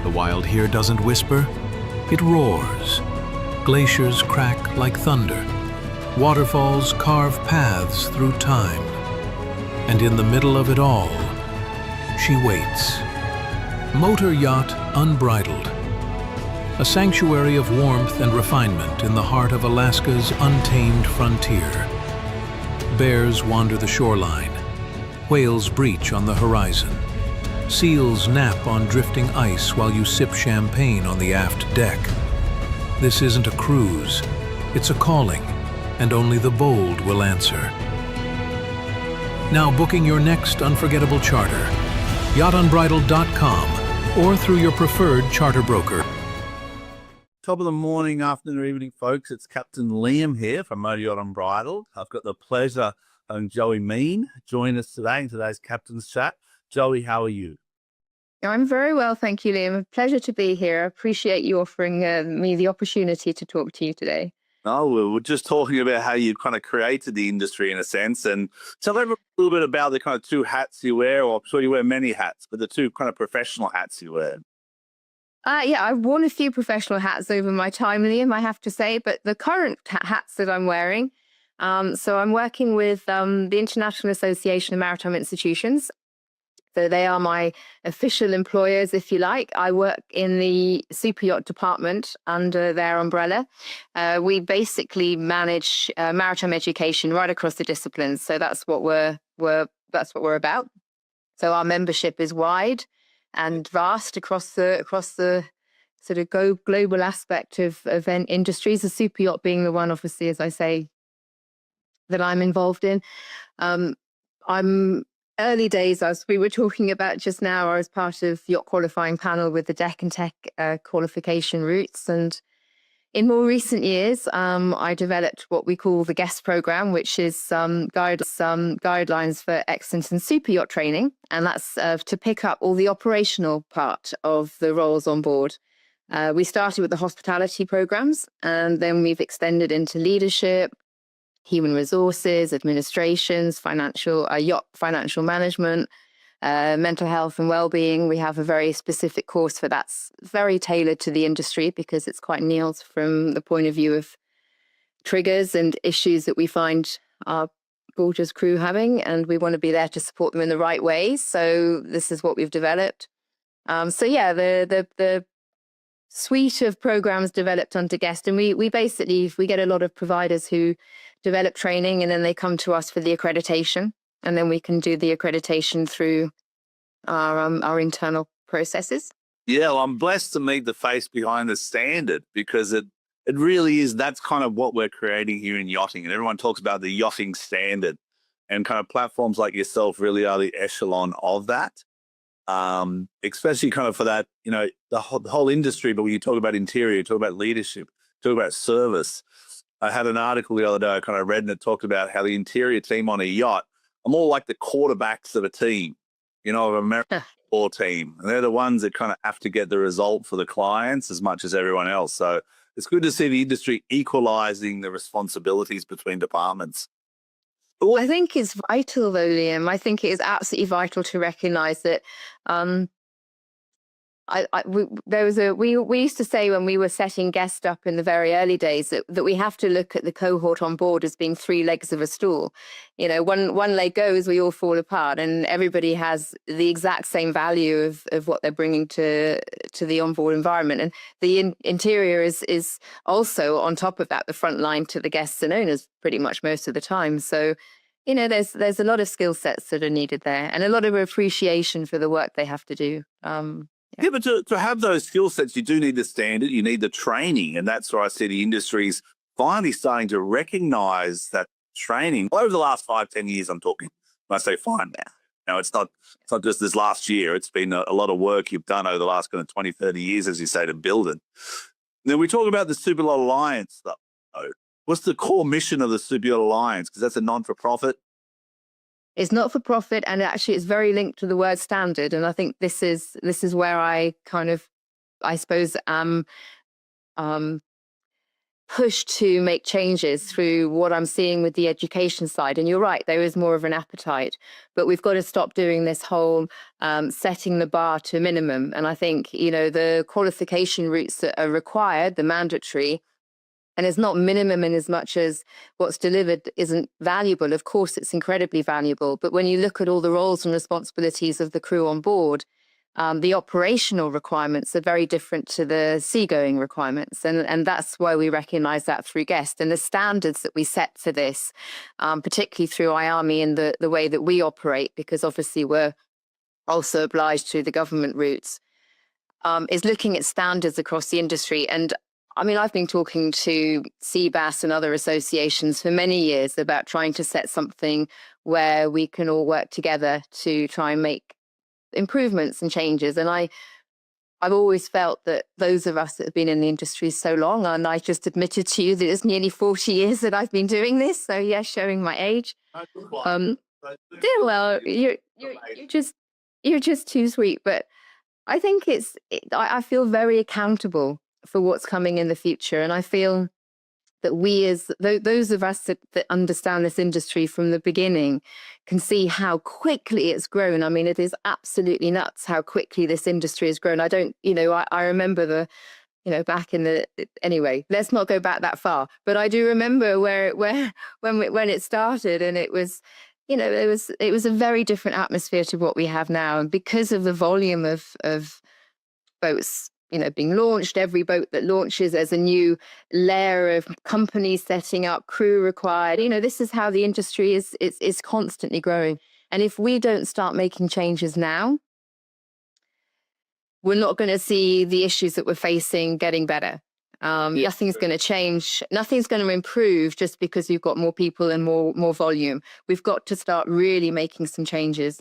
The wild here doesn't whisper, it roars. Glaciers crack like thunder. Waterfalls carve paths through time. And in the middle of it all, she waits. Motor yacht unbridled. A sanctuary of warmth and refinement in the heart of Alaska's untamed frontier. Bears wander the shoreline. Whales breach on the horizon. Seals nap on drifting ice while you sip champagne on the aft deck. This isn't a cruise, it's a calling, and only the bold will answer. Now booking your next unforgettable charter, yachtunbridled.com or through your preferred charter broker. Top of the morning, afternoon, or evening, folks. It's Captain Liam here from Motor Yacht Unbridled. I've got the pleasure of Joey Meen join us today in today's Captain's Chat. Joey, how are you? I'm very well, thank you, Liam. A pleasure to be here. I appreciate you offering me the opportunity to talk to you today. Oh, we're just talking about how you kind of created the industry in a sense, and tell everyone a little bit about the kind of two hats you wear, or I'm sure you wear many hats, but the two kind of professional hats you wear. Yeah, I've worn a few professional hats over my time, Liam, I have to say, but the current hats that I'm wearing, so I'm working with the International Association of Maritime Institutions. So they are my official employers, if you like. I work in the Superyacht department under their umbrella. We basically manage maritime education right across the disciplines. So that's what we're about. So our membership is wide and vast across the sort of global aspect of event industries. The Superyacht being the one, obviously, as I say, that I'm involved in. I'm early days, as we were talking about just now, I was part of yacht qualifying panel with the Deck and Tech qualification routes. And in more recent years, I developed what we call the GUEST program, which is some guidelines for excellence in super yacht training. And that's to pick up all the operational part of the roles on board. We started with the hospitality programs, and then we've extended into leadership, human resources, administrations, yacht financial management, mental health and well-being. We have a very specific course for that's very tailored to the industry because it's quite nuanced from the point of view of triggers and issues that we find our gorgeous crew having, and we want to be there to support them in the right ways. So this is what we've developed. So yeah, the suite of programs developed under GUEST, and we basically get a lot of providers who develop training, and then they come to us for the accreditation, and then we can do the accreditation through our internal processes. Yeah, well, I'm blessed to meet the face behind the standard, because it really is, that's kind of what we're creating here in yachting. And everyone talks about the yachting standard, and kind of platforms like yourself really are the echelon of that. Especially kind of for that, you know, the whole industry. But when you talk about interior, you talk about leadership, talk about service. I had an article the other day I kind of read, and it talked about how the interior team on a yacht are more like the quarterbacks of a team, you know, of an American football team. And they're the ones that kind of have to get the result for the clients as much as everyone else. So it's good to see the industry equalizing the responsibilities between departments. I think it's vital, though, Liam. I think it is absolutely vital to recognise that. We used to say when we were setting guests up in the very early days that we have to look at the cohort on board as being three legs of a stool. You know, one leg goes, we all fall apart, and everybody has the exact same value of what they're bringing to the onboard environment. And the interior is also on top of that, the front line to the guests and owners pretty much most of the time. So, you know, there's a lot of skill sets that are needed there, and a lot of appreciation for the work they have to do. Yeah, but to have those skill sets, you do need the standard, you need the training. And that's where I see the industry's finally starting to recognize that training. Over the last 5-10 years, I'm talking, when I say fine now. Now, it's not just this last year. It's been a lot of work you've done over the last kind of 20, 30 years, as you say, to build it. Then we talk about the Superyacht Alliance stuff. What's the core mission of the Superyacht Alliance? Because that's a non-for-profit. It's not for profit, and actually it's very linked to the word standard. And I think this is where I kind of, I suppose, push to make changes through what I'm seeing with the education side. And you're right, there is more of an appetite, but we've got to stop doing this whole setting the bar to a minimum. And I think, you know, the qualification routes that are required, the mandatory, and it's not minimum in as much as what's delivered isn't valuable. Of course, it's incredibly valuable. But when you look at all the roles and responsibilities of the crew on board, the operational requirements are very different to the seagoing requirements. And that's why we recognize that through guest. And the standards that we set for this, particularly through IAMI and the way that we operate, because obviously we're also obliged through the government routes, is looking at standards across the industry. And I mean, I've been talking to Seabass and other associations for many years about trying to set something where we can all work together to try and make improvements and changes. And I've always felt that those of us that have been in the industry so long, and I just admitted to you that it's nearly 40 years that I've been doing this. So yeah, showing my age. Well, you're just too sweet. But I think I feel very accountable for what's coming in the future. And I feel that we, as those of us that understand this industry from the beginning, can see how quickly it's grown. I mean, it is absolutely nuts how quickly this industry has grown. I remember back in anyway, let's not go back that far, but I do remember when it started, and it was, it was a very different atmosphere to what we have now. And because of the volume of boats, being launched, every boat that launches, there's a new layer of companies setting up, crew required. This is how the industry is constantly growing. And if we don't start making changes now, we're not going to see the issues that we're facing getting better. Nothing's going to change. Nothing's going to improve just because you've got more people and more volume. We've got to start really making some changes.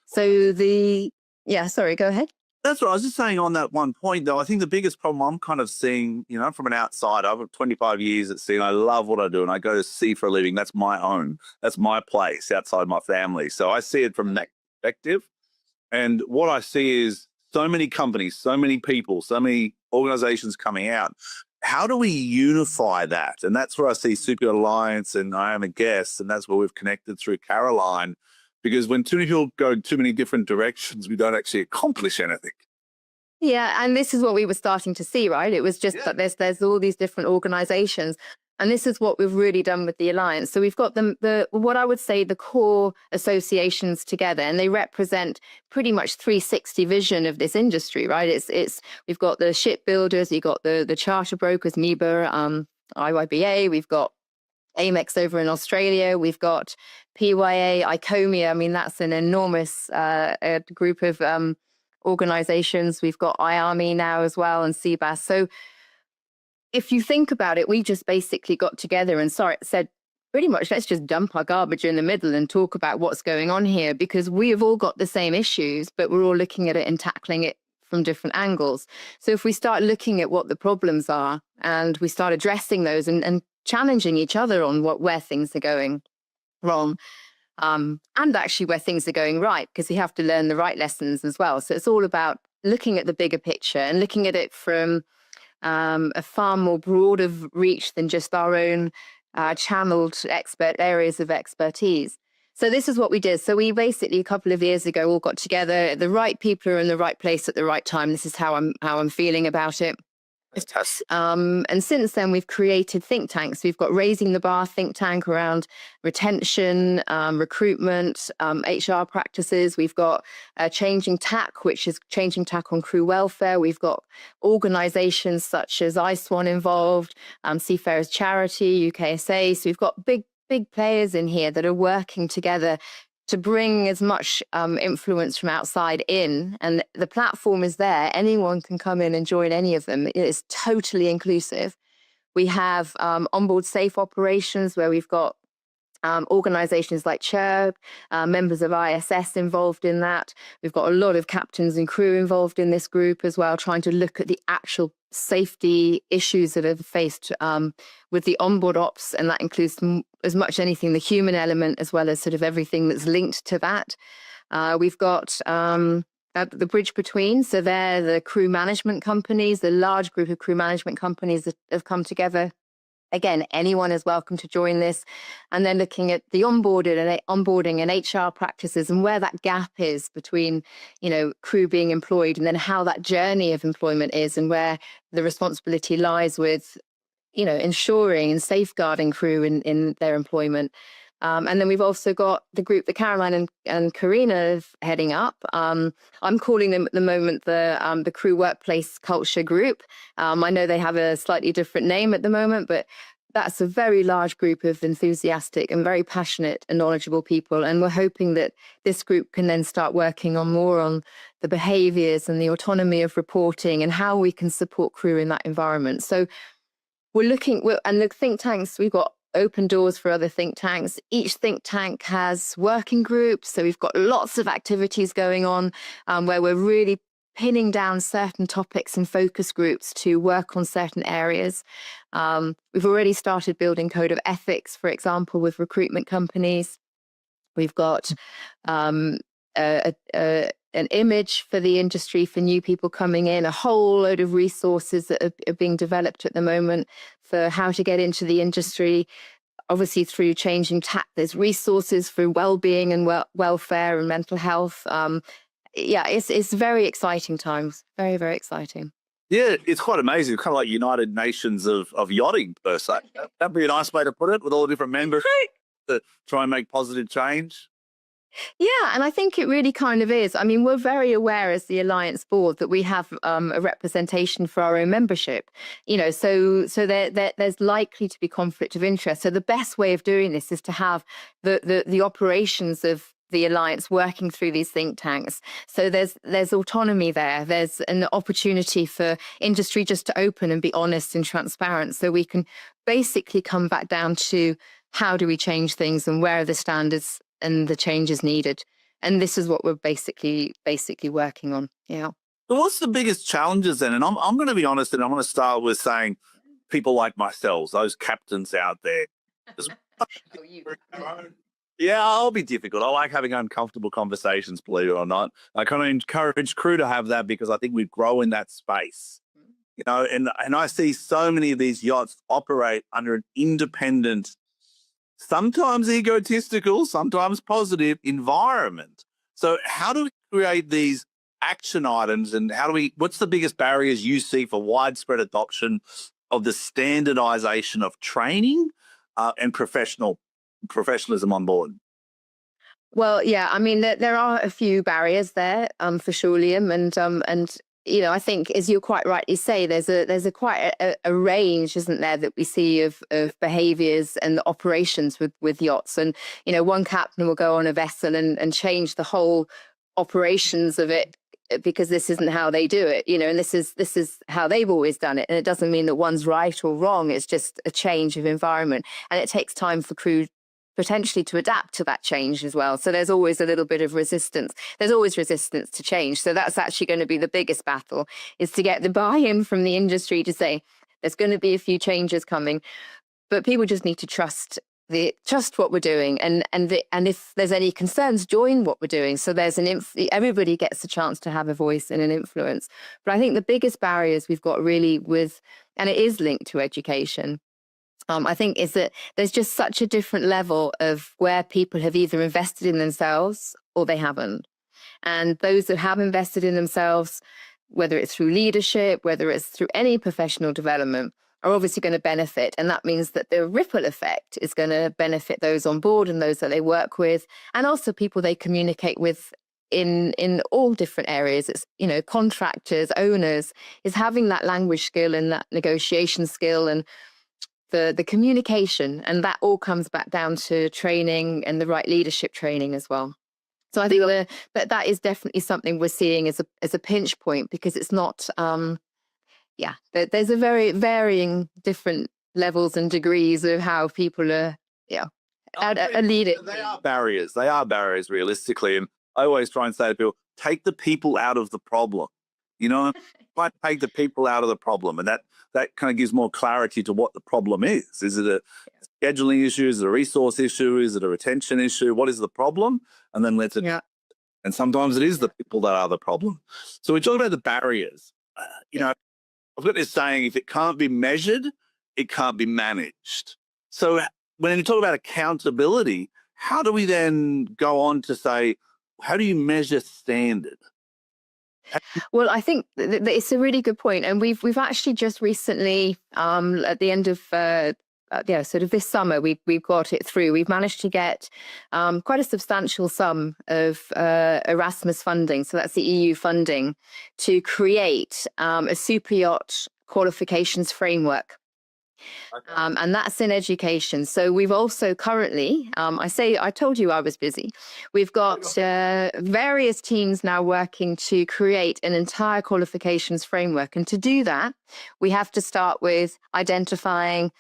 So sorry, go ahead. That's what I was just saying on that one point, though. I think the biggest problem I'm kind of seeing, from an outside, I've got 25 years at sea and I love what I do and I go to sea for a living. That's my own. That's my place outside my family. So I see it from that perspective. And what I see is so many companies, so many people, so many organizations coming out. How do we unify that? And that's where I see Super Alliance and I Am a Guest, and that's where we've connected through Caroline. Because when too many people go in too many different directions, we don't actually accomplish anything. Yeah, and this is what we were starting to see, right? It was just that there's all these different organizations. And this is what we've really done with the Alliance. So we've got what I would say the core associations together, and they represent pretty much 360 vision of this industry, right? We've got the shipbuilders, you've got the charter brokers, MEBA, IYBA, we've got Amex over in Australia. We've got PYA, ICOMIA. I mean, that's an enormous group of organizations. We've got IAMI now as well, and Seabass. So if you think about it, we just basically got together and said, pretty much, let's just dump our garbage in the middle and talk about what's going on here, because we have all got the same issues, but we're all looking at it and tackling it from different angles. So if we start looking at what the problems are and we start addressing those and challenging each other on where things are going wrong, and actually where things are going right, because we have to learn the right lessons as well. So it's all about looking at the bigger picture and looking at it from a far more broader reach than just our own channeled areas of expertise. So this is what we did. So we basically a couple of years ago all got together. The right people are in the right place at the right time. This is how I'm feeling about it. And since then, we've created think tanks. We've got Raising the Bar think tank around retention, recruitment, HR practices. We've got Changing Tack, which is changing tack on crew welfare. We've got organizations such as iSwan involved, Seafarers Charity, UKSA. So we've got big players in here that are working together to bring as much influence from outside in. And the platform is there. Anyone can come in and join any of them. It is totally inclusive. We have onboard safe operations where we've got organizations like CHIRP, members of ISS involved in that. We've got a lot of captains and crew involved in this group as well, trying to look at the actual safety issues that are faced with the onboard ops, and that includes as much anything, the human element, as well as sort of everything that's linked to that. We've got the bridge between, so they're the crew management companies, the large group of crew management companies that have come together again, anyone is welcome to join this. And then looking at the onboarding and HR practices and where that gap is between, crew being employed, and then how that journey of employment is, and where the responsibility lies with, ensuring and safeguarding crew in their employment. And then we've also got the group that Caroline and Karina are heading up. I'm calling them at the moment the Crew Workplace Culture Group. I know they have a slightly different name at the moment, but that's a very large group of enthusiastic and very passionate and knowledgeable people. And we're hoping that this group can then start working more on the behaviours and the autonomy of reporting and how we can support crew in that environment. So and the think tanks, we've got open doors for other think tanks. Each think tank has working groups. So we've got lots of activities going on where we're really pinning down certain topics and focus groups to work on certain areas. We've already started building code of ethics, for example, with recruitment companies. We've got an image for the industry for new people coming in, a whole load of resources that are being developed at the moment for how to get into the industry. Obviously, through changing tack, there's resources for well-being and welfare and mental health. It's very exciting times. Very, very exciting. Yeah, it's quite amazing. Kind of like United Nations of yachting, per se. That'd be a nice way to put it, with all the different members to try and make positive change. Yeah, and I think it really kind of is. I mean, we're very aware as the Alliance board that we have a representation for our own membership, so there's likely to be conflict of interest. So the best way of doing this is to have the operations of the Alliance working through these think tanks. So there's autonomy there. There's an opportunity for industry just to open and be honest and transparent. So we can basically come back down to how do we change things and where are the standards and the changes needed. And this is what we're basically working on. Yeah. So what's the biggest challenges then? And I'm going to be honest, and I'm going to start with saying people like myself, those captains out there. Yeah, I'll be difficult. I like having uncomfortable conversations, believe it or not. I kind of encourage crew to have that because I think we grow in that space. And I see so many of these yachts operate under an independent, sometimes egotistical, sometimes positive environment. So how do we create these action items, and what's the biggest barriers you see for widespread adoption of the standardization of training and professionalism on board? Well, yeah, I mean, there are a few barriers there for sure, Liam, and I think, as you quite rightly say, there's quite a range, isn't there, that we see of behaviours and operations with yachts. And one captain will go on a vessel and change the whole operations of it because this isn't how they do it, and this is how they've always done it. And it doesn't mean that one's right or wrong. It's just a change of environment, and it takes time for crew potentially to adapt to that change as well. So there's always a little bit of resistance. There's always resistance to change. So that's actually going to be the biggest battle, is to get the buy-in from the industry to say there's going to be a few changes coming, but people just need to trust what we're doing, and if there's any concerns, join what we're doing. So there's everybody gets a chance to have a voice and an influence. But I think the biggest barriers we've got really and it is linked to education, I think, is that there's just such a different level of where people have either invested in themselves or they haven't. And those that have invested in themselves, whether it's through leadership, whether it's through any professional development, are obviously going to benefit. And that means that the ripple effect is going to benefit those on board and those that they work with, and also people they communicate with in all different areas. It's, contractors, owners, is having that language skill and that negotiation skill and the communication, and that all comes back down to training and the right leadership training as well. So I think that is definitely something we're seeing as a pinch point, because it's not, there's a very varying different levels and degrees of how people are leading. They are barriers. They are barriers, realistically. And I always try and say to people, take the people out of the problem. Try to take the people out of the problem, and that kind of gives more clarity to what the problem is. Is it a scheduling issue? Is it a resource issue? Is it a retention issue? What is the problem? And then let's and sometimes it is the people that are the problem. So we talk about the barriers. I've got this saying: if it can't be measured, it can't be managed. So when you talk about accountability, how do we then go on to say, how do you measure standard? Well, I think it's a really good point, and we've actually just recently, at the end of sort of this summer, we've got it through. We've managed to get quite a substantial sum of Erasmus funding, so that's the EU funding, to create a super yacht qualifications framework. Okay. And that's in education. So we've also currently, I told you I was busy. We've got various teams now working to create an entire qualifications framework. And to do that, we have to start with identifying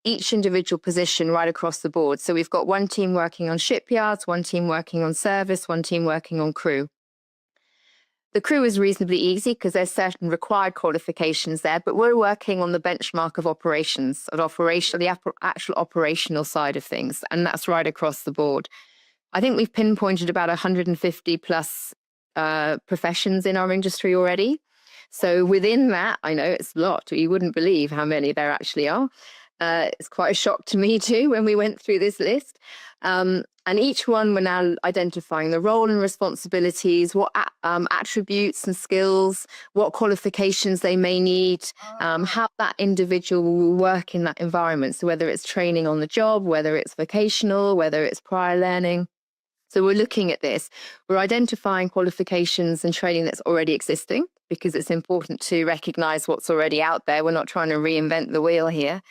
each individual position right across the board. So we've got one team working on shipyards, one team working on service, one team working on crew. The crew is reasonably easy because there's certain required qualifications there, but we're working on the benchmark of operations, the actual operational side of things, and that's right across the board. I think we've pinpointed about 150 plus professions in our industry already. So within that, I know it's a lot. You wouldn't believe how many there actually are. It's quite a shock to me too when we went through this list. And each one, we're now identifying the role and responsibilities, what attributes and skills, what qualifications they may need, how that individual will work in that environment. So whether it's training on the job, whether it's vocational, whether it's prior learning. So we're looking at this. We're identifying qualifications and training that's already existing, because it's important to recognize what's already out there. We're not trying to reinvent the wheel here.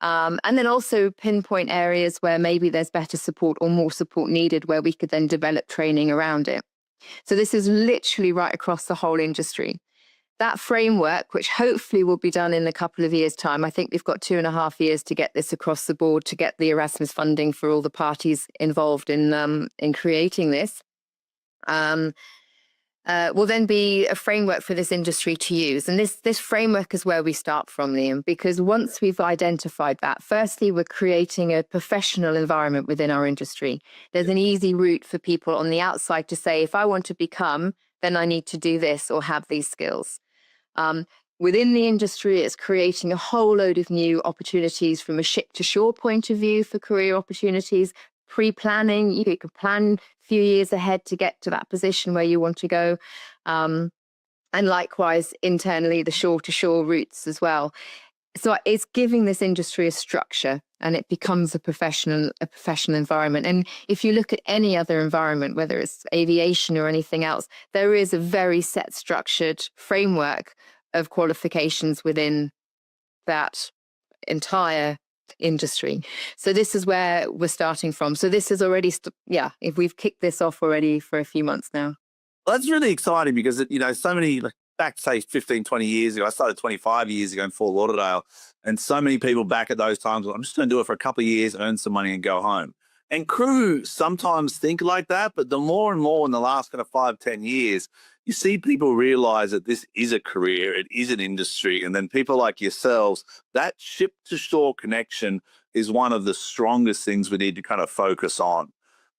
And then also pinpoint areas where maybe there's better support or more support needed, where we could then develop training around it. So this is literally right across the whole industry. That framework, which hopefully will be done in a couple of years' time, I think we've got 2.5 years to get this across the board, to get the Erasmus funding for all the parties involved in creating this. Will then be a framework for this industry to use. And this framework is where we start from, Liam, because once we've identified that, firstly, we're creating a professional environment within our industry. There's an easy route for people on the outside to say, if I want to become, then I need to do this or have these skills. Within the industry, it's creating a whole load of new opportunities from a ship to shore point of view for career opportunities, pre-planning. You can plan a few years ahead to get to that position where you want to go. And likewise, internally, the shore to shore routes as well. So it's giving this industry a structure, and it becomes a professional environment. And if you look at any other environment, whether it's aviation or anything else, there is a very set, structured framework of qualifications within that entire industry. So this is where we're starting from. So this is already, if we've kicked this off already for a few months now. Well, that's really exciting because, so many, back, say, 15, 20 years ago, I started 25 years ago in Fort Lauderdale, and so many people back at those times, I'm just going to do it for a couple of years, earn some money and go home. And crew sometimes think like that, but the more and more in the last kind of 5, 10 years, you see people realize that this is a career, it is an industry. And then people like yourselves, that ship to shore connection is one of the strongest things we need to kind of focus on,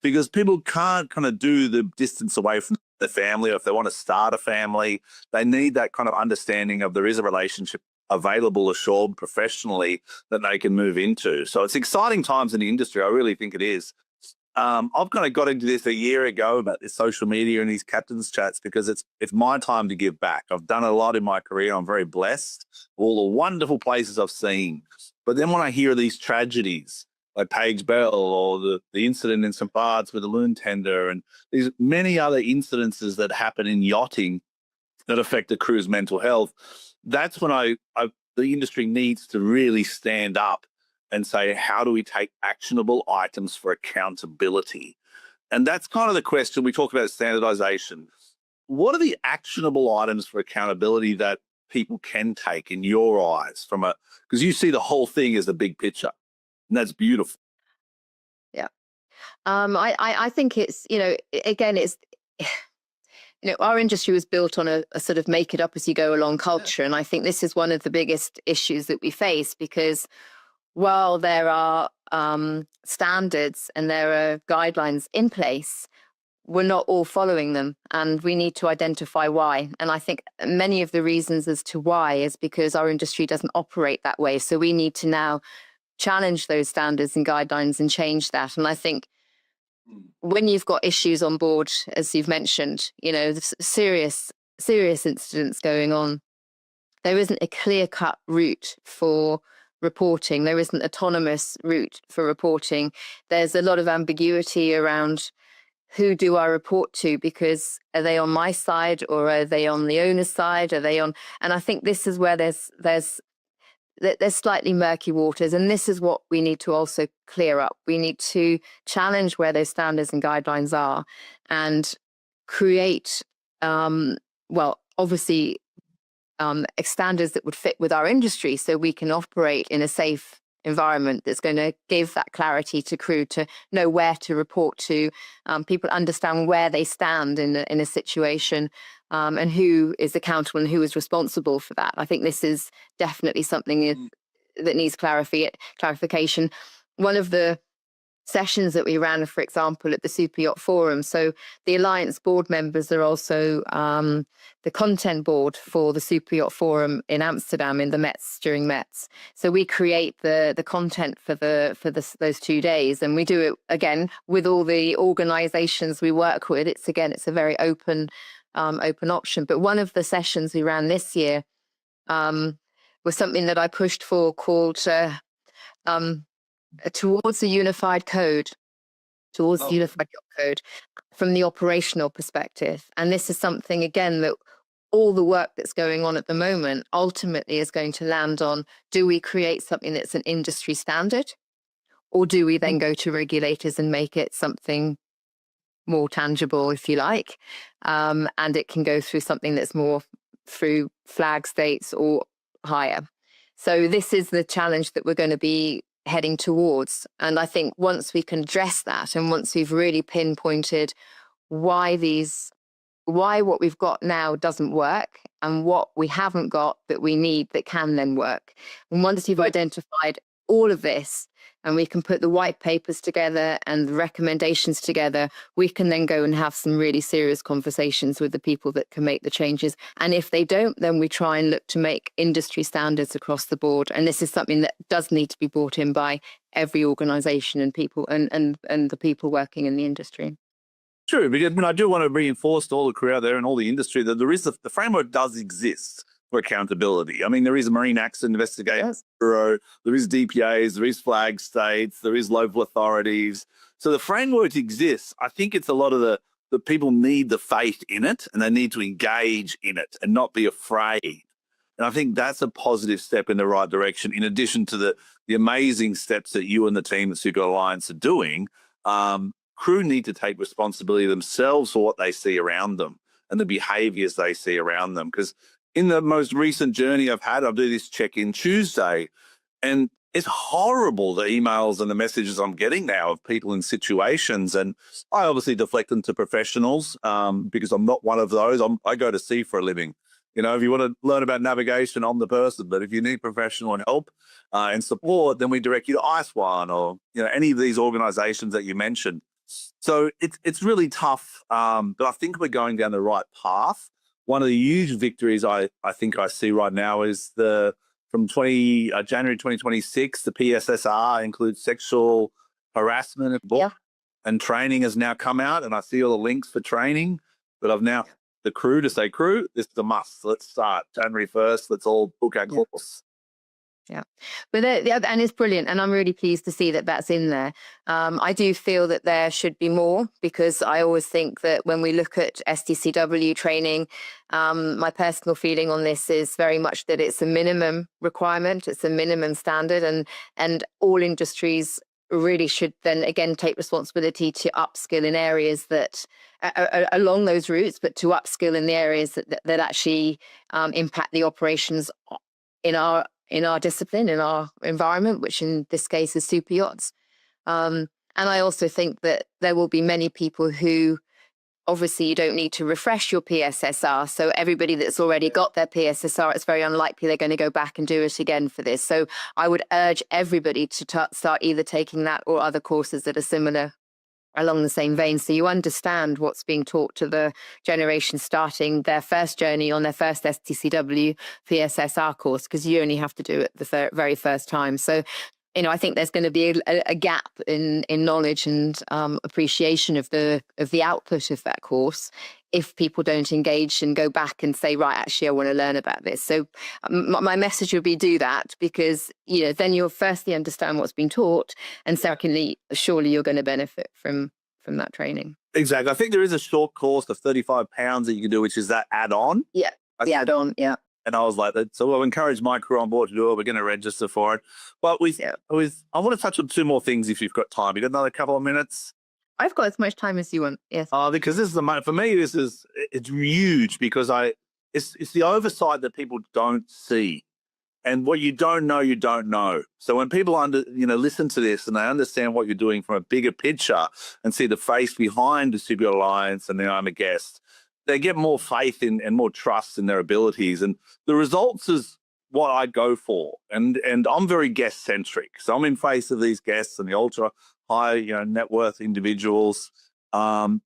because people can't kind of do the distance away from the family, or if they want to start a family, they need that kind of understanding of there is a relationship available ashore professionally that they can move into. So it's exciting times in the industry. I really think it is. I've kind of got into this a year ago about this social media and these captains chats, because it's my time to give back. I've done a lot in my career. I'm very blessed, all the wonderful places I've seen. But then when I hear these tragedies, like Paige Bell, or the incident in St. Bart's with the loon tender, and these many other incidences that happen in yachting that affect the crew's mental health, that's when the industry needs to really stand up and say, how do we take actionable items for accountability? And that's kind of the question. We talk about standardization. What are the actionable items for accountability that people can take in your eyes, because you see the whole thing as the big picture, and that's beautiful. Yeah. I think it's, again, it's, our industry was built on a sort of make it up as you go along culture. And I think this is one of the biggest issues that we face, because while there are standards and there are guidelines in place, we're not all following them, and we need to identify why. And I think many of the reasons as to why is because our industry doesn't operate that way. So we need to now challenge those standards and guidelines and change that. And I think when you've got issues on board, as you've mentioned, serious incidents going on, there isn't a clear-cut route for reporting. There isn't autonomous route for reporting. There's a lot of ambiguity around who do I report to, because are they on my side or are they on the owner's side? Are they on? And I think this is where there's slightly murky waters, and this is what we need to also clear up. We need to challenge where those standards and guidelines are and create, obviously, standards that would fit with our industry, so we can operate in a safe environment that's going to give that clarity to crew to know where to report to, people understand where they stand in a situation, and who is accountable and who is responsible for that. I think this is definitely something that needs clarification. One of the sessions that we ran, for example, at the Superyacht Forum. So the Alliance board members are also the content board for the Superyacht Forum in Amsterdam in the Mets, during Mets. So we create the content for those 2 days, and we do it again with all the organizations we work with. It's a very open option. But one of the sessions we ran this year was something that I pushed for, called towards the unified code, the unified yacht code, from the operational perspective. And this is something, again, that all the work that's going on at the moment ultimately is going to land on: do we create something that's an industry standard, or do we then go to regulators and make it something more tangible, if you like, and it can go through something that's more through flag states or higher. So this is the challenge that we're going to be heading towards. And I think once we can address that, and once we've really pinpointed why what we've got now doesn't work, and what we haven't got that we need that can then work, and once you've identified all of this, and we can put the white papers together and the recommendations together, we can then go and have some really serious conversations with the people that can make the changes. And if they don't, then we try and look to make industry standards across the board. And this is something that does need to be brought in by every organization and people and the people working in the industry. True, because I do want to reinforce to all the crew out there and all the industry that there is the framework does exist for accountability. I mean, there is a Marine Accident Investigation Bureau, there is DPAs, there is flag states, there is local authorities. So the framework exists. I think it's a lot of the people need the faith in it, and they need to engage in it and not be afraid. And I think that's a positive step in the right direction, in addition to the amazing steps that you and the team at Super Alliance are doing. Crew need to take responsibility themselves for what they see around them and the behaviors they see around them. Because in the most recent journey I've had, I'll do this check-in Tuesday, and it's horrible, the emails and the messages I'm getting now of people in situations. And I obviously deflect them to professionals because I'm not one of those. I go to sea for a living. If you want to learn about navigation, I'm the person. But if you need professional help and support, then we direct you to Ice One or any of these organizations that you mentioned. So it's really tough, but I think we're going down the right path. One of the huge victories I think I see right now is from January 2026, the PSSR includes sexual harassment and training has now come out, and I see all the links for training. But I've now the crew to say, crew, this is a must. Let's start January 1st. Let's all book our course. Yeah, but and it's brilliant, and I'm really pleased to see that that's in there. I do feel that there should be more, because I always think that when we look at STCW training, my personal feeling on this is very much that it's a minimum requirement, it's a minimum standard, and all industries really should then again take responsibility to upskill in areas that along those routes, but to upskill in the areas that actually impact the operations in our discipline, in our environment, which in this case is super yachts. And I also think that there will be many people who, obviously, you don't need to refresh your PSSR. So everybody that's already got their PSSR, it's very unlikely they're going to go back and do it again for this. So I would urge everybody to start either taking that or other courses that are similar along the same vein. So you understand what's being taught to the generation starting their first journey on their first STCW PSSR course, because you only have to do it the very first time. So, I think there's going to be a gap in knowledge and appreciation of the output of that course if people don't engage and go back and say, right, actually, I want to learn about this. So my message would be do that, because, then you'll firstly understand what's been taught. And secondly, surely you're going to benefit from that training. Exactly. I think there is a short course of £35 that you can do, which is that add-on. Yeah, the add-on, yeah. And I was like, so I'll encourage my crew on board to do it. We're going to register for it. But I want to touch on two more things if you've got time. You got another couple of minutes? I've got as much time as you want. Yes. Because this is for me, it's huge, because it's the oversight that people don't see, and what you don't know, you don't know. So when people listen to this and they understand what you're doing from a bigger picture and see the face behind the Super Alliance and I'm a guest, they get more faith in and more trust in their abilities, and the results is what I go for. And I'm very guest centric, so I'm in face of these guests and the ultra high, net worth individuals. Our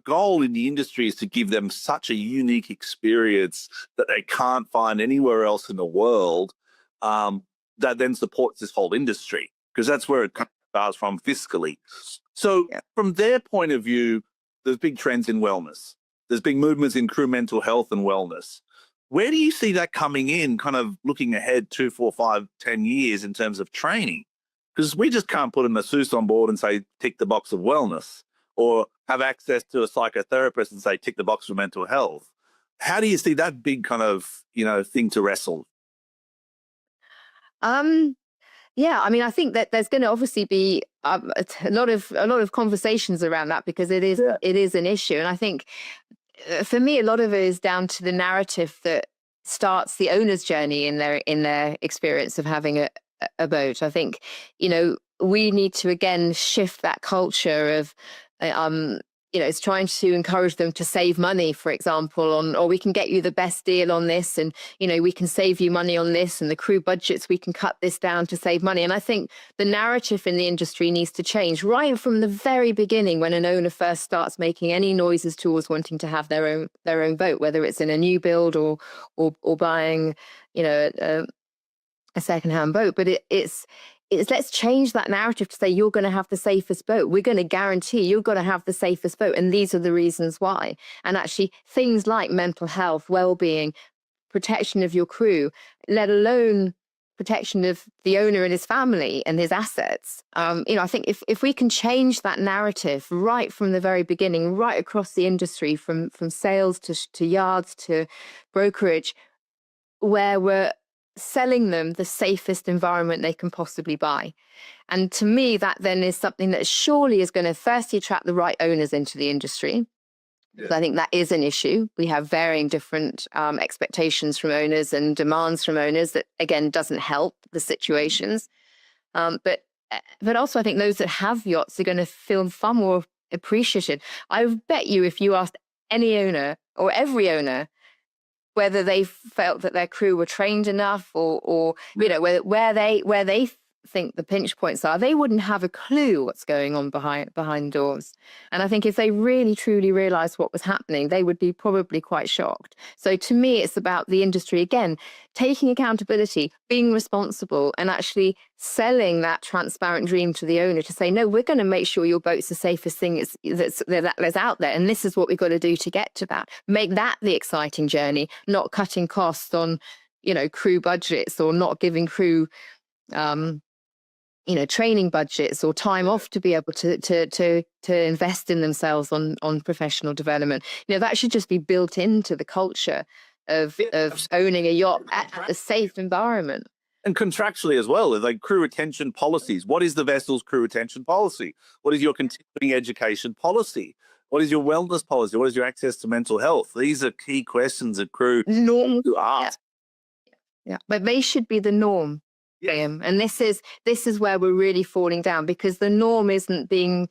goal in the industry is to give them such a unique experience that they can't find anywhere else in the world, that then supports this whole industry, because that's where it comes from fiscally. So from their point of view, there's big trends in wellness. There's big movements in crew mental health and wellness. Where do you see that coming in, kind of looking ahead 2, 4, 5, 10 years in terms of training? Because we just can't put a masseuse on board and say, tick the box of wellness, or have access to a psychotherapist and say, tick the box for mental health. How do you see that big kind of, thing to wrestle? Yeah, I mean, I think that there's going to obviously be a lot of conversations around that, because it is an issue. And I think for me, a lot of it is down to the narrative that starts the owner's journey in their experience of having a boat. I think, we need to again shift that culture of, it's trying to encourage them to save money, for example, or we can get you the best deal on this, and, we can save you money on this, and the crew budgets, we can cut this down to save money. And I think the narrative in the industry needs to change right from the very beginning, when an owner first starts making any noises towards wanting to have their own boat, whether it's in a new build or buying, a secondhand boat. But it's let's change that narrative to say, you're going to have the safest boat. We're going to guarantee you're going to have the safest boat. And these are the reasons why. And actually things like mental health, well-being, protection of your crew, let alone protection of the owner and his family and his assets. I think if we can change that narrative right from the very beginning, right across the industry, from sales to yards to brokerage, where we're selling them the safest environment they can possibly buy. And to me, that then is something that surely is going to firstly attract the right owners into the industry. Yeah. I think that is an issue. We have varying different expectations from owners and demands from owners that, again, doesn't help the situations. But also I think those that have yachts are going to feel far more appreciated. I bet you if you asked any owner or every owner whether they felt that their crew were trained enough, or where they think the pinch points are, they wouldn't have a clue what's going on behind doors. And I think if they really truly realized what was happening, they would be probably quite shocked. So to me, it's about the industry again taking accountability, being responsible, and actually selling that transparent dream to the owner to say, no, we're going to make sure your boat's the safest thing that's out there, and this is what we've got to do to get to that. Make that the exciting journey, not cutting costs on crew budgets, or not giving crew training budgets or time off to be able to invest in themselves on professional development. That should just be built into the culture of owning a yacht at a safe environment. And contractually as well, like crew retention policies. What is the vessel's crew retention policy? What is your continuing education policy? What is your wellness policy? What is your access to mental health? These are key questions that crew to ask. Yeah, but they should be the norm. Yeah. And this is where we're really falling down, because the norm isn't being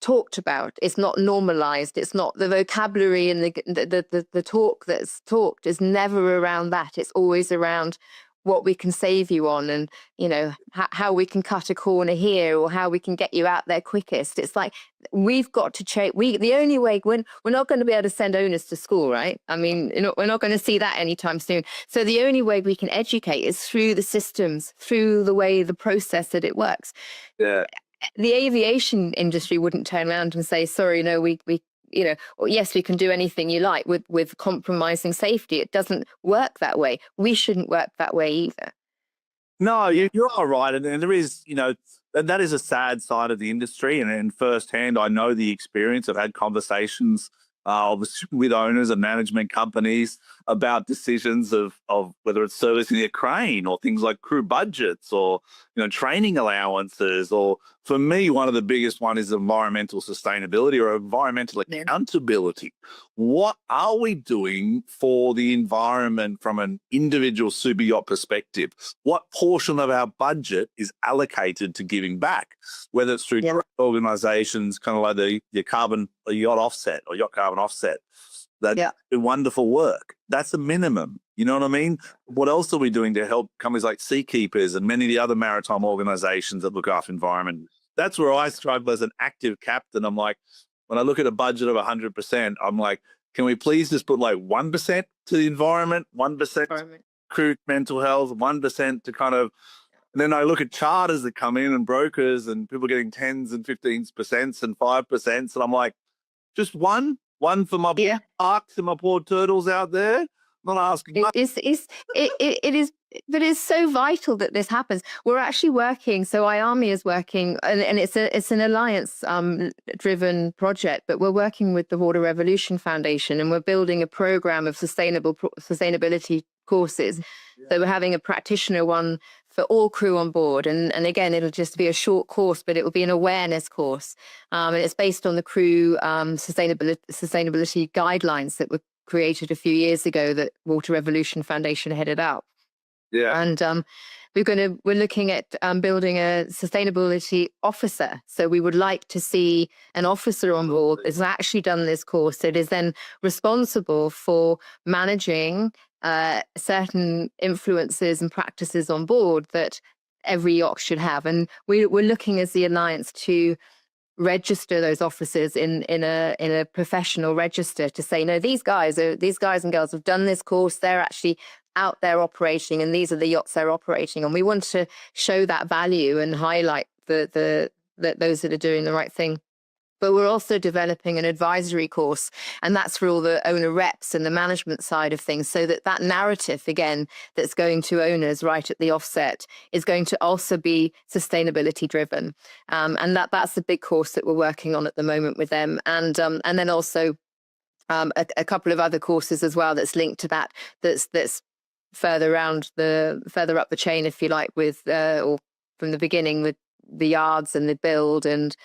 talked about. It's not normalized. It's not the vocabulary and the talk that's talked is never around that. It's always around what we can save you on, and how we can cut a corner here, or how we can get you out there quickest. It's like we've got to change. The only way, when we're not going to be able to send owners to school, right? I mean, we're not going to see that anytime soon. So the only way we can educate is through the systems, through the way, the process that it works. Yeah. The aviation industry wouldn't turn around and say, sorry, no, we or yes, we can do anything you like with compromising safety. It doesn't work that way. We shouldn't work that way either. No, you're all right. And there is, that is a sad side of the industry. And firsthand, I know the experience. I've had conversations with owners and management companies about decisions of whether it's servicing a crane or things like crew budgets or training allowances, or for me one of the biggest one is environmental sustainability or environmental accountability. What are we doing for the environment from an individual super yacht perspective? What portion of our budget is allocated to giving back, whether it's through organizations kind of like the yacht offset or yacht carbon offset that do wonderful work? That's a minimum. You know what I mean? What else are we doing to help companies like Seakeepers and many of the other maritime organizations that look after environment? That's where I struggle as an active captain. I'm like, when I look at a budget of 100%, I'm like, can we please just put like 1% to the environment, 1% crew mental health, 1% to kind of, and then I look at charters that come in and brokers and people getting 10s and 15% and 5%. And I'm like, just one for my arcs and my poor turtles out there. I'm not asking. It is, but it's so vital that this happens. We're actually working. So IAMI is working, and it's an alliance driven project. But we're working with the Water Revolution Foundation, and we're building a program of sustainability courses. So we're having a practitioner one for all crew on board. And again, it'll just be a short course, but it will be an awareness course. And it's based on the crew sustainability guidelines that were created a few years ago that Water Revolution Foundation headed up. Yeah. And we're looking at building a sustainability officer. So we would like to see an officer on board that's actually done this course, that is then responsible for managing certain influences and practices on board that every yacht should have. And we're looking as the Alliance to register those officers in a professional register to say, no, these guys and girls have done this course. They're actually out there operating, and these are the yachts they're operating on. We want to show that value and highlight those that are doing the right thing. But we're also developing an advisory course, and that's for all the owner reps and the management side of things, so that narrative, again, that's going to owners right at the offset is going to also be sustainability driven. And that's the big course that we're working on at the moment with them. And then also a couple of other courses as well that's linked to that, that's further up the chain, if you like, with or from the beginning with the yards and the build and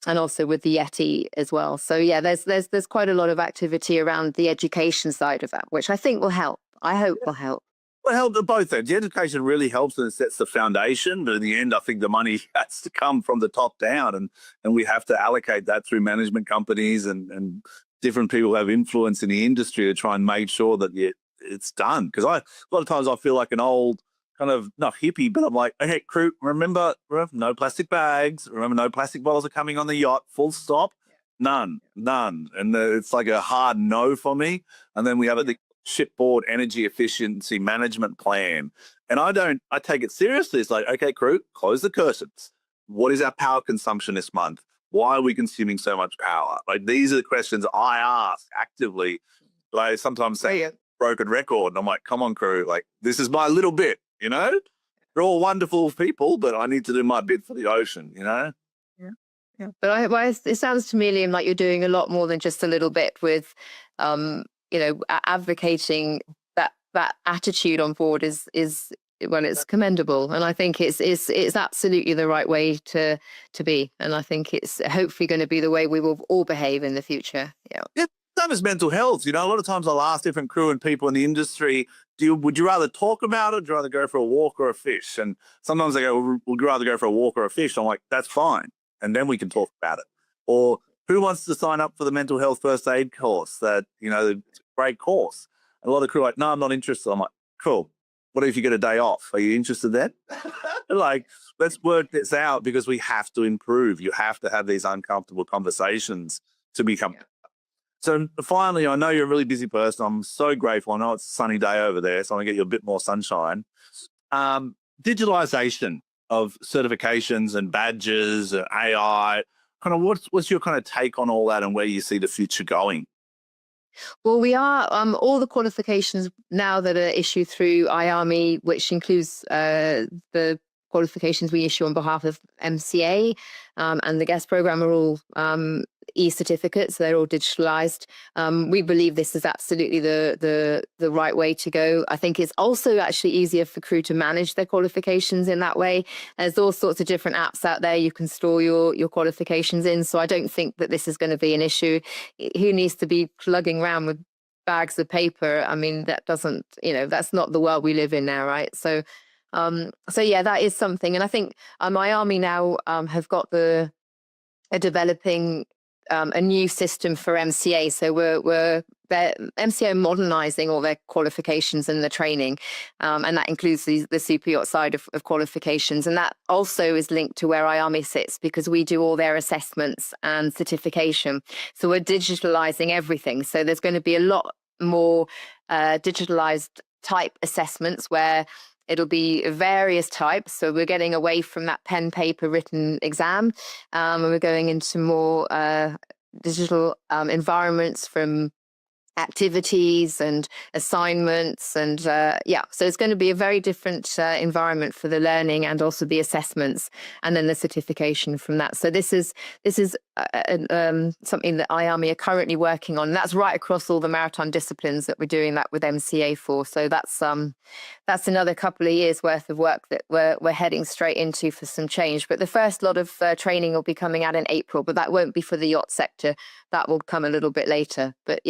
also with the Yeti as well. So yeah, there's quite a lot of activity around the education side of that, which I think will help. I hope will help. Well, help at both ends. The education really helps and sets the foundation, but in the end, I think the money has to come from the top down, and we have to allocate that through management companies and different people who have influence in the industry to try and make sure that it's done. Because a lot of times I feel like an old kind of, not hippie, but I'm like, okay, crew, remember no plastic bags. Remember, no plastic bottles are coming on the yacht. Full stop. None. And it's like a hard no for me. And then we have the shipboard energy efficiency management plan. And I take it seriously. It's like, okay, crew, close the curtains. What is our power consumption this month? Why are we consuming so much power? Like, these are the questions I ask actively. But I sometimes say broken record. And I'm like, come on, crew. Like, this is my little bit. They're all wonderful people, but I need to do my bit for the ocean, Yeah. But it sounds to me, Liam, like you're doing a lot more than just a little bit with, advocating that attitude on board is well, it's commendable, and I think it's absolutely the right way to be, and I think it's hopefully going to be the way we will all behave in the future. Yeah. Same as mental health. A lot of times I'll ask different crew and people in the industry, would you rather talk about it, or would you rather go for a walk or a fish? And sometimes they go, well, would you rather go for a walk or a fish? I'm like, that's fine. And then we can talk about it. Or who wants to sign up for the mental health first aid course? That, it's a great course. And a lot of crew are like, no, I'm not interested. I'm like, cool. what if you get a day off? Are you interested then? Like, let's work this out because we have to improve. You have to have these uncomfortable conversations to become. Yeah. So finally, I know you're a really busy person. I'm so grateful. I know it's a sunny day over there, so I'm going to get you a bit more sunshine. Digitalization of certifications and badges and AI, kind of what's your kind of take on all that and where you see the future going? Well, we are all the qualifications now that are issued through IAMI, which includes the qualifications we issue on behalf of MCA and the guest program, are all e-certificates. They're all digitalized. We believe this is absolutely the right way to go. I think it's also actually easier for crew to manage their qualifications in that way. There's all sorts of different apps out there you can store your qualifications in. So I don't think that this is going to be an issue. Who needs to be plugging around with bags of paper? I mean, that doesn't, that's not the world we live in now, right? So yeah, that is something. And I think my army now have got are developing a new system for MCA. So they're MCA modernizing all their qualifications and the training. And that includes the super yacht side of qualifications. And that also is linked to where IAMI sits because we do all their assessments and certification. So we're digitalizing everything. So there's going to be a lot more digitalized type assessments where it'll be various types. So we're getting away from that pen, paper, written exam. And we're going into more digital environments from activities and assignments. And so it's going to be a very different environment for the learning and also the assessments and then the certification from that. So this is something that IAMI are currently working on. And that's right across all the maritime disciplines that we're doing that with MCA for. So that's another couple of years worth of work that we're heading straight into for some change. But the first lot of training will be coming out in April, but that won't be for the yacht sector. That will come a little bit later. But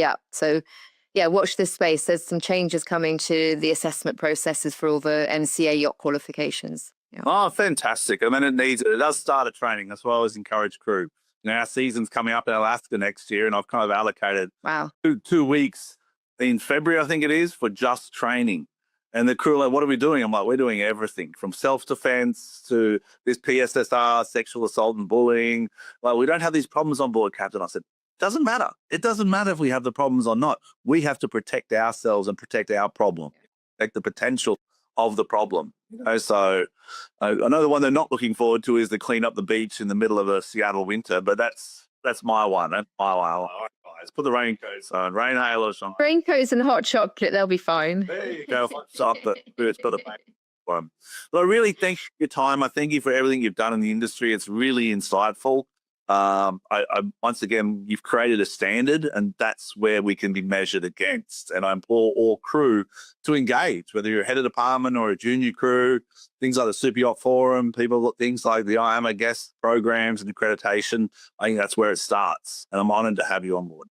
watch this space. There's some changes coming to the assessment processes for all the MCA yacht qualifications. Yeah. Oh, fantastic. I mean, it does start at training. That's why I always encourage crew. Our season's coming up in Alaska next year, and I've kind of allocated 2 weeks in February, I think it is, for just training. And the crew are like, what are we doing? I'm like, we're doing everything from self-defense to this PSSR, sexual assault and bullying. Like, we don't have these problems on board, Captain. I said, doesn't matter. It doesn't matter if we have the problems or not. We have to protect ourselves and protect our problem, protect the potential of the problem. So I know the one they're not looking forward to is to clean up the beach in the middle of a Seattle winter, but that's my one. That's my one. All right, guys, put the raincoats on, rain halos on. Raincoats and hot chocolate, they'll be fine. There you go, hot chocolate. It's got a one. So I really thank you for your time. I thank you for everything you've done in the industry. It's really insightful. Once again, you've created a standard, and that's where we can be measured against. And I implore all crew to engage, whether you're a head of department or a junior crew, things like the Super Yacht Forum, things like the IAMA guest programs and accreditation. I think that's where it starts. And I'm honored to have you on board.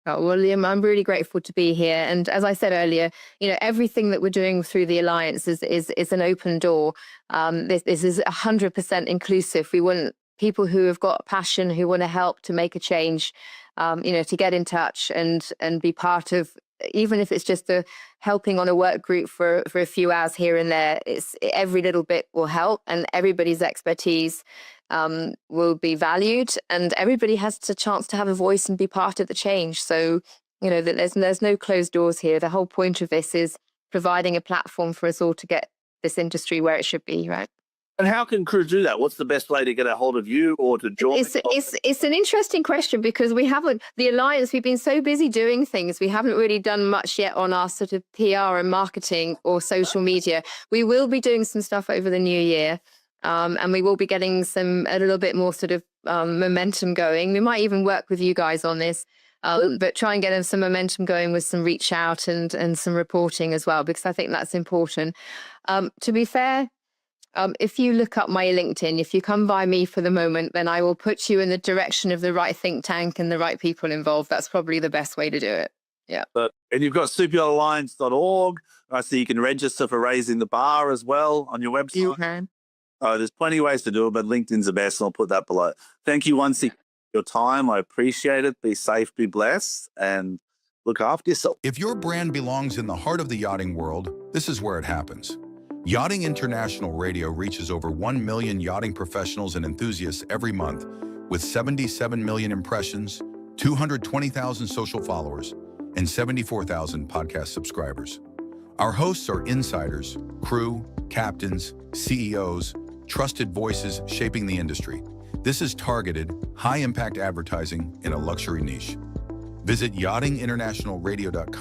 Oh, well, Liam, I'm really grateful to be here. And as I said earlier, everything that we're doing through the Alliance is an open door. This is 100% inclusive. We want people who have got passion, who want to help to make a change, to get in touch and be part of, even if it's just helping on a work group for a few hours here and there. Every little bit will help, and everybody's expertise will be valued, and everybody has the chance to have a voice and be part of the change. So, there's no closed doors here. The whole point of this is providing a platform for us all to get this industry where it should be, right? And how can crew do that? What's the best way to get a hold of you or to join? It's an interesting question because the Alliance, we've been so busy doing things. We haven't really done much yet on our sort of PR and marketing or social media. We will be doing some stuff over the new year. And we will be getting a little bit more sort of momentum going. We might even work with you guys on this, but try and get some momentum going with some reach out and some reporting as well, because I think that's important. To be fair, if you look up my LinkedIn, if you come by me for the moment, then I will put you in the direction of the right think tank and the right people involved. That's probably the best way to do it. Yeah. And you've got superyachtalliance.org. I see you can register for Raising the Bar as well on your website. You can. There's plenty of ways to do it, but LinkedIn's the best, and I'll put that below. Thank you once again for your time. I appreciate it. Be safe, be blessed, and look after yourself. If your brand belongs in the heart of the yachting world, this is where it happens. Yachting International Radio reaches over 1 million yachting professionals and enthusiasts every month, with 77 million impressions, 220,000 social followers, and 74,000 podcast subscribers. Our hosts are insiders, crew, captains, CEOs, trusted voices shaping the industry. This is targeted, high-impact advertising in a luxury niche. Visit yachtinginternationalradio.com